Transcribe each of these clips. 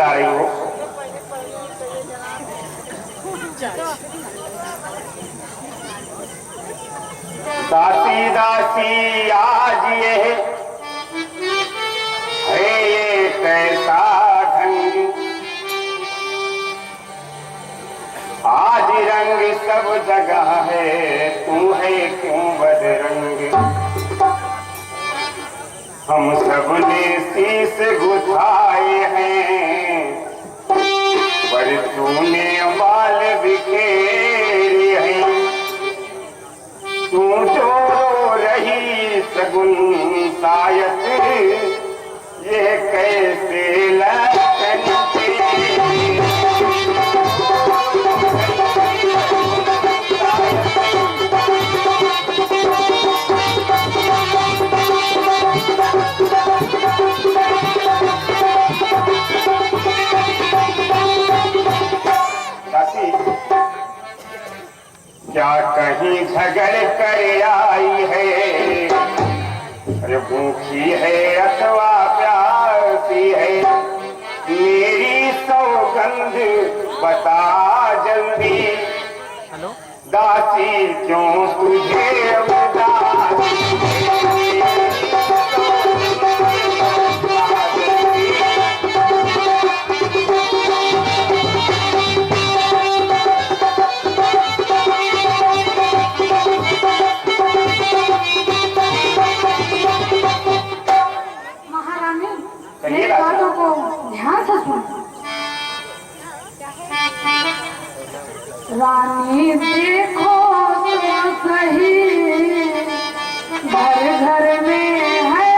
जा रही हो। दासी दासी आज ये है ये कैसा ढंग, आज रंग सब जगह है तू है क्यों बदरंग। हम सब ने शीश गुथाए हैं पर तूने बाल बिखेरे हैं। तू जो रही सगुन शायद ये कैसे लक्षण क्या कहीं झगड़ कर आई है, अरे भूखी है अथवा प्यासी है, मेरी सौगंध बता जल्दी। हेलो दासी क्यों तुझे उदासी, बातों को ध्यान से सुन। रानी देखो तो सही घर घर में है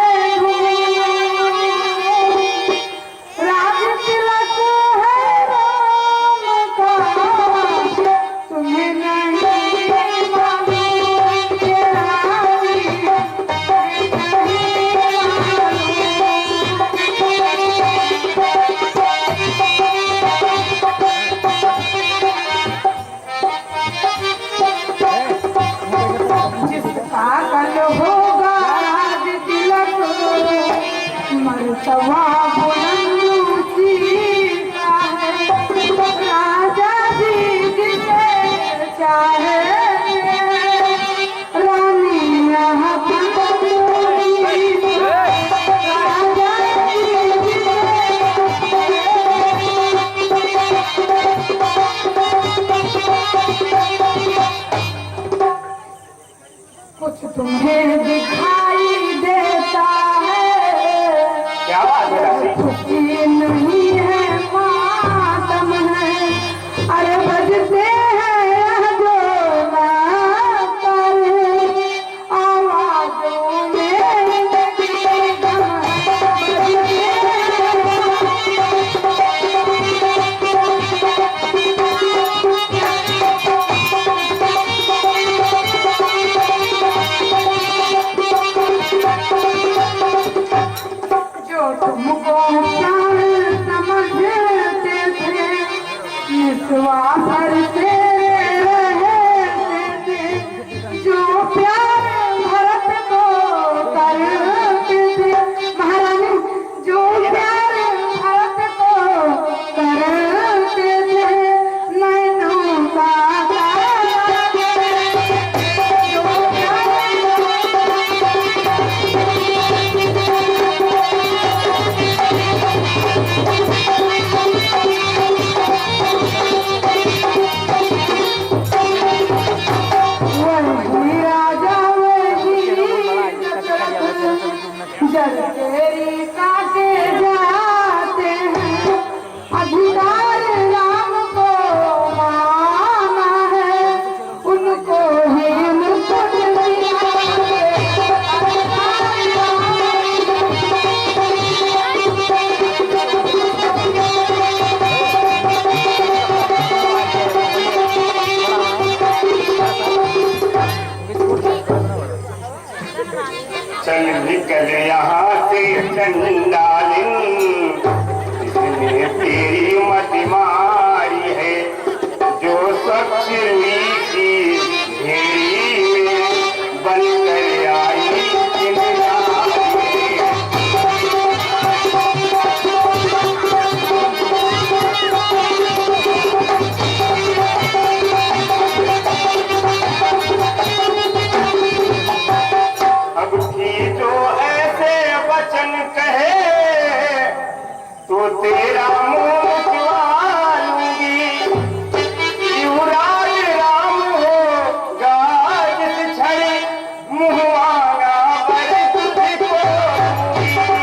राज तिलक है राम का, तुम्हें नहीं मालूम ये रानी कल होगा राज तिलक मर्तबा बुलंद उसी का है। राजा जी जिसे चाहे रानी यहाँ कुछ तुम्हें दिखाई देता है, क्या बात है? खुशी नहीं है मातम है, अरे बजते हैं जो कर आवाजों में तुमको प्यार समझते थे निस्वार्थ से रहते थे, जो प्यार भरत को करते थे। महारानी जो प्यार भरत को करते थे नैनों का जल तेरी काटे जाते हैं, अधिकार राम को माना है, उनको ही मुकुट चल निकल यहाँ से चंडालिन, इसने तेरी मत मारी है, जो स्वच्छ की ढेरी में बन कर आई तो तेरा मुंह खिलवा लूंगी। युवराज राम होगा जिस छड़े मुंह मांगा पर तुझको।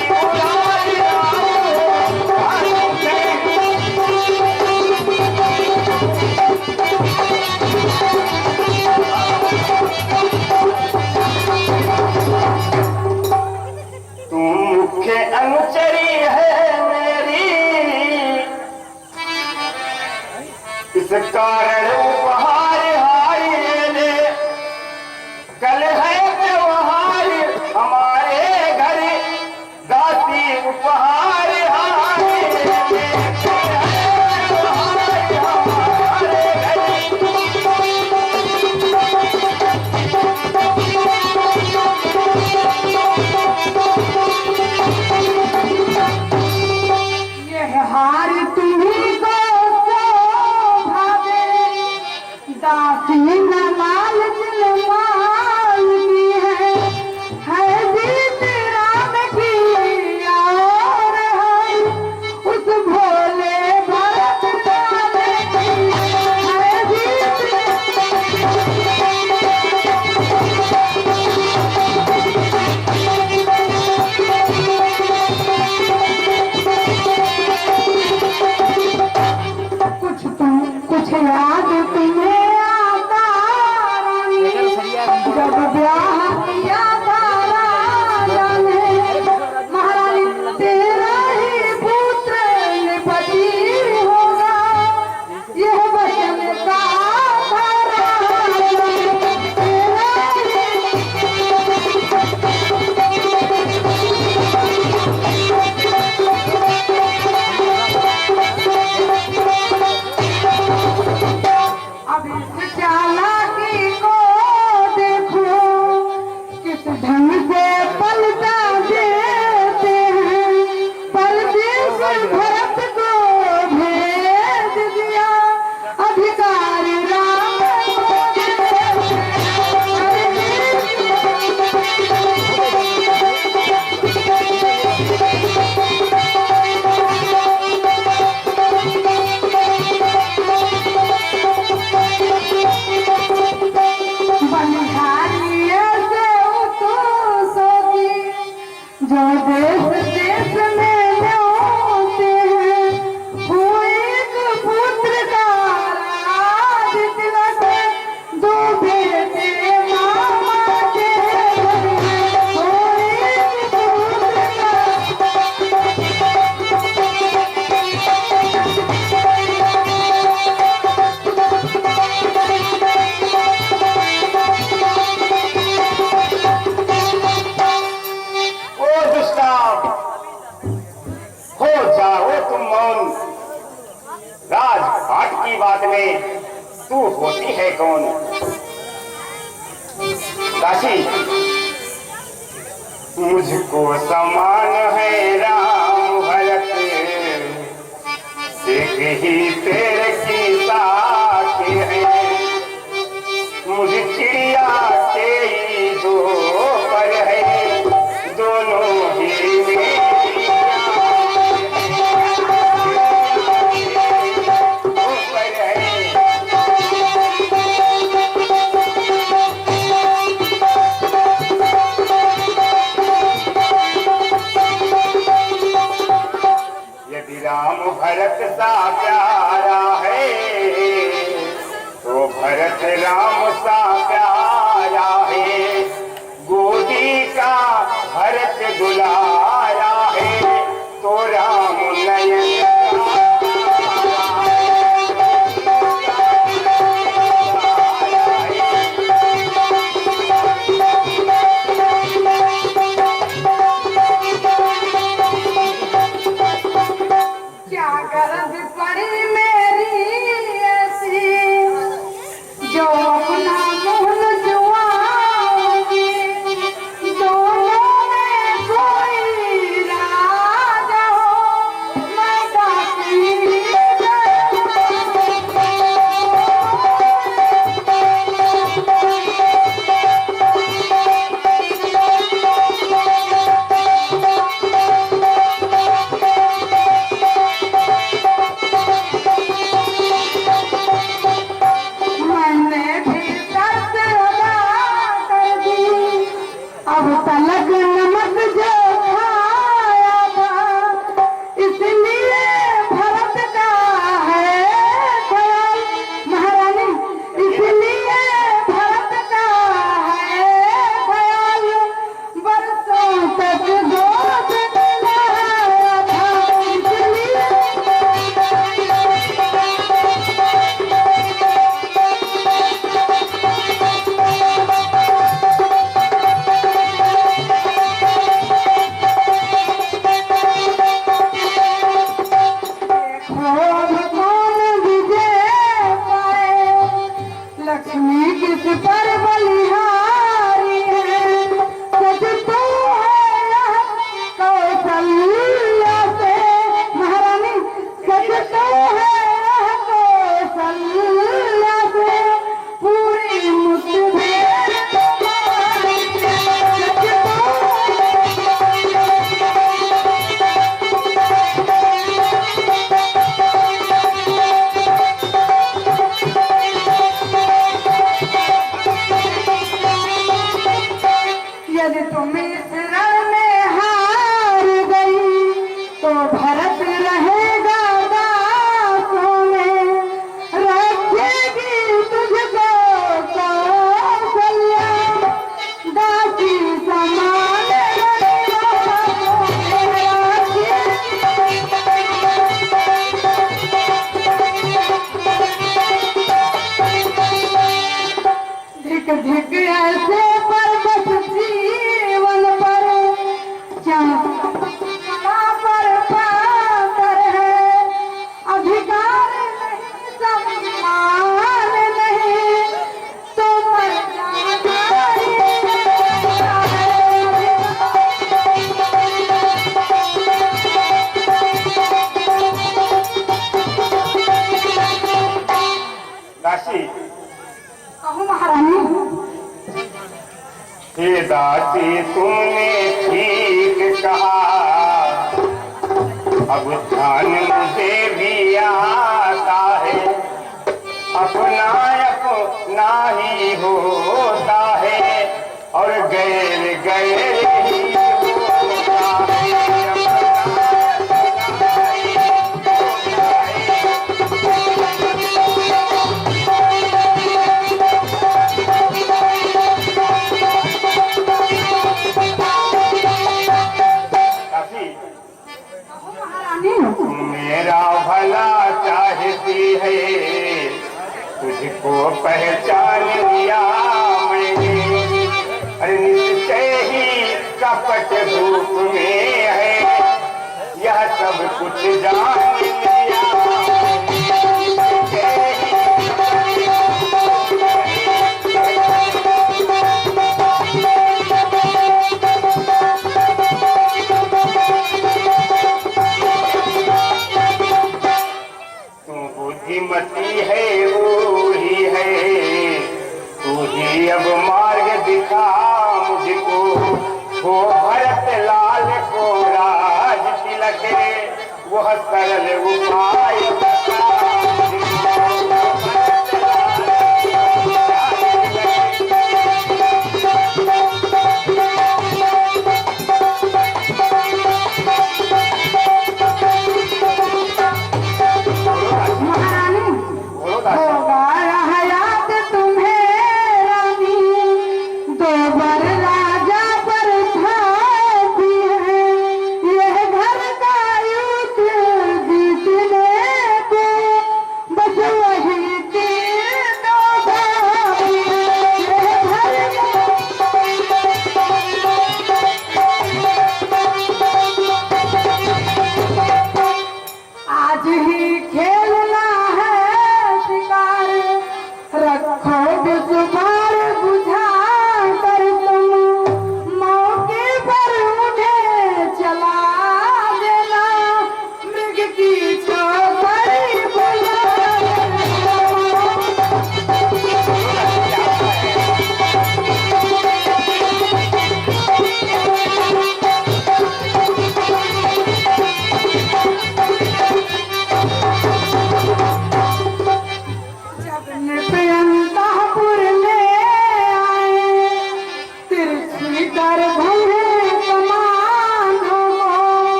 युवराज राम होगा तुम मुख्य अनुचरी है मेरी, इस कारण उपहार हाय ले। कल है त्योहार हमारे घर, दासी उपहार हाय ले। कल है त्योहार हमारे घर। यह हार तुम्ही को शोभावे, दासी न लालच न माल की है जीत राम की और है उस भोले भरत लाल की है जीत। कुछ याद तुम्हें आता रानी, जब ब्याह किया था राजा ने। महारानी तेरा ही पुत्र पति होगा, यह वचन का था राजा। तेरा अब इस चालाकी को देखो, किस ढंग से पलटा देते हैं। परदेश भरत को भेज दिया, अधिकार राम को दे बलिहारी ऐसे उतों की, जो देश देश में न्योते हैं। वो एक पुत्र का राज तिलक, दो बेटे मामा के घर में। वो एक पुत्र ओ दुष्टाप, हो जाओ तुम मौन। राजघाट की बात में तू होती है कौन? दासी, मुझको समान है राम भरत, एक ही तेरे की साथ है। मुझे चिड़िया के ही दो पर है, दोनों ही मेरी ऊपर है। ऐसे पर बस जीवन पर चला पर पाकर है अधिकार नहीं सम्मान नहीं तो मर जाना ही दासी। कहूँ महारानी। हे दासी तुमने ठीक कहा, अब ध्यान मुझे भी आता है, अपना ही होता है और गैर गैर ही होता है। मेरा भला चाहती है, तुझको पहचान लिया मैंने, अरे निश्चय ही कपट रूप में है, यह सब कुछ जान लिया। बुद्धिमती है वो ही है, तू ही अब मार्ग दिखा मुझको, वो भरत लाल को राज तिलक, वह सरल उपाय बता मुझको।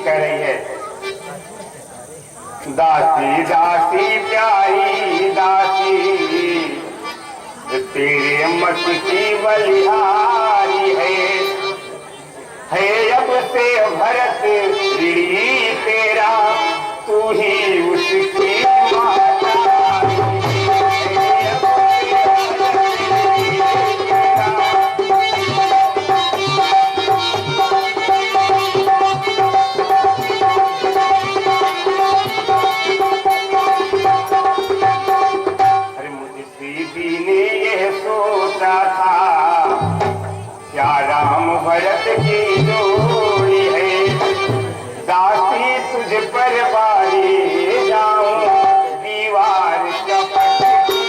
कह रही है, दासी दासी प्यारी दासी तेरे मत की बलिहारी है अब से भरत ऋणी तेरा, तू ही उसकी माता है, अब से भरत ऋणी तेरा। अरे मुझसे भी ने यह सोचा था, क्या राम भरत की जोड़ी है, दासी तुझ पर बारी जाऊं, दीवार चपट की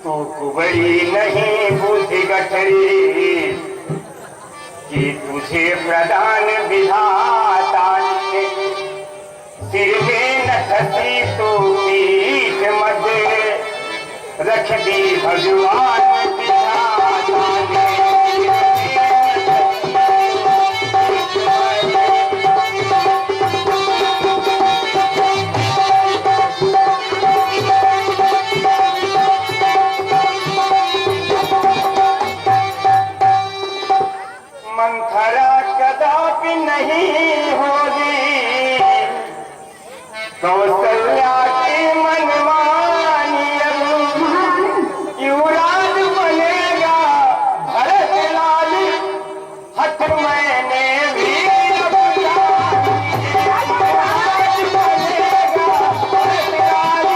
तो कुबड़ी नहीं बुद्धि गठरी, कि तुझे प्रदान विधाता ने, सिर में न खसी तो पीठ मध्य रख दी भगवान विधाता ने। मंथरा कदापि नहीं होगी, कौशल्या की मनमानी, युवराज बनेगा भरत लाल, हथ मैंने भी युवराज बनेगा भरत लाल।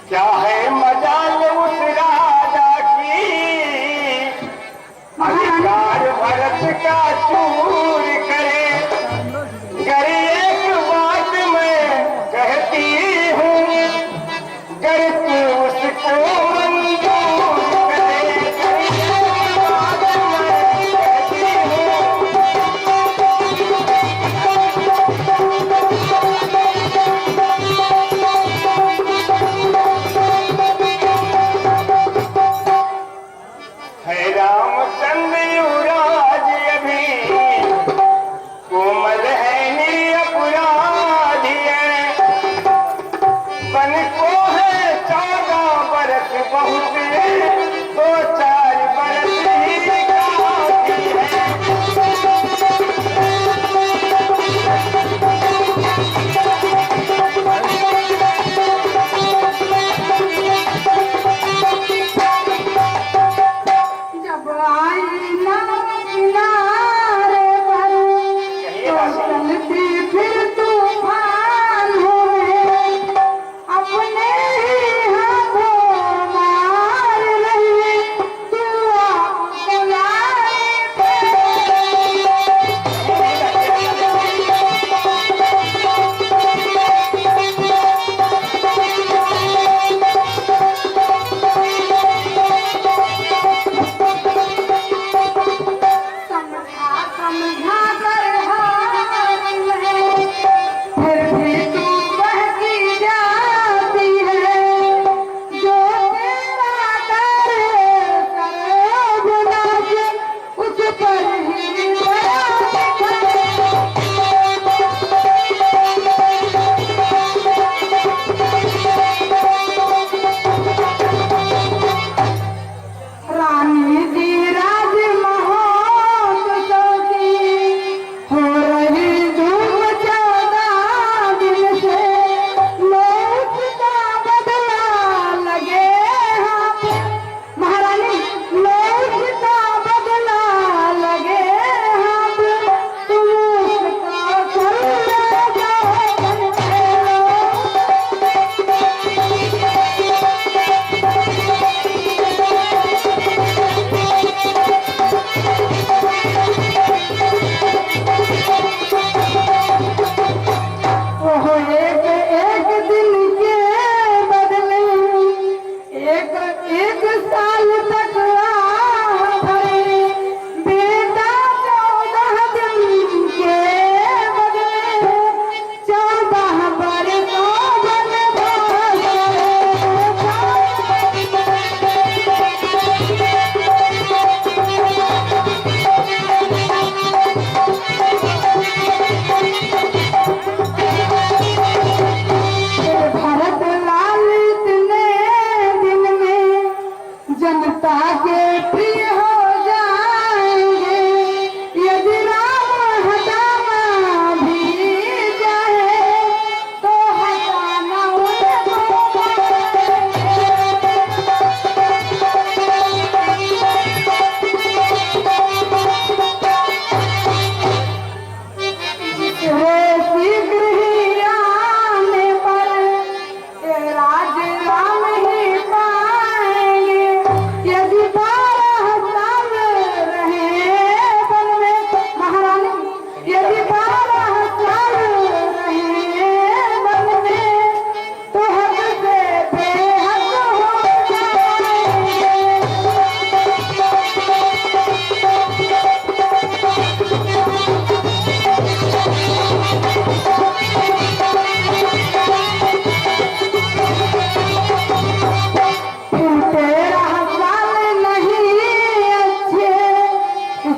क्या है मजाल उस राजा की, अधिकार भरत का चूर करे, गर एक बात मैं कहती हूँ, गर तू उसको मंजूर करे, गर एक बात मैं कहती हूँ। है रामचंद्र युवराज अभी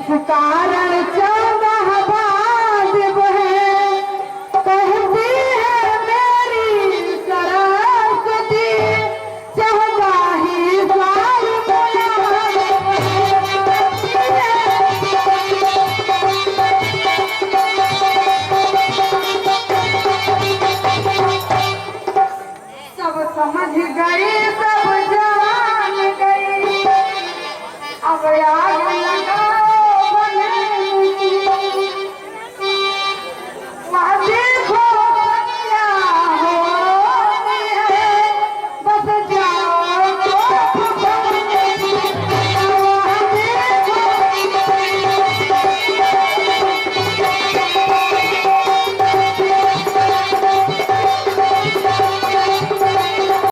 कारण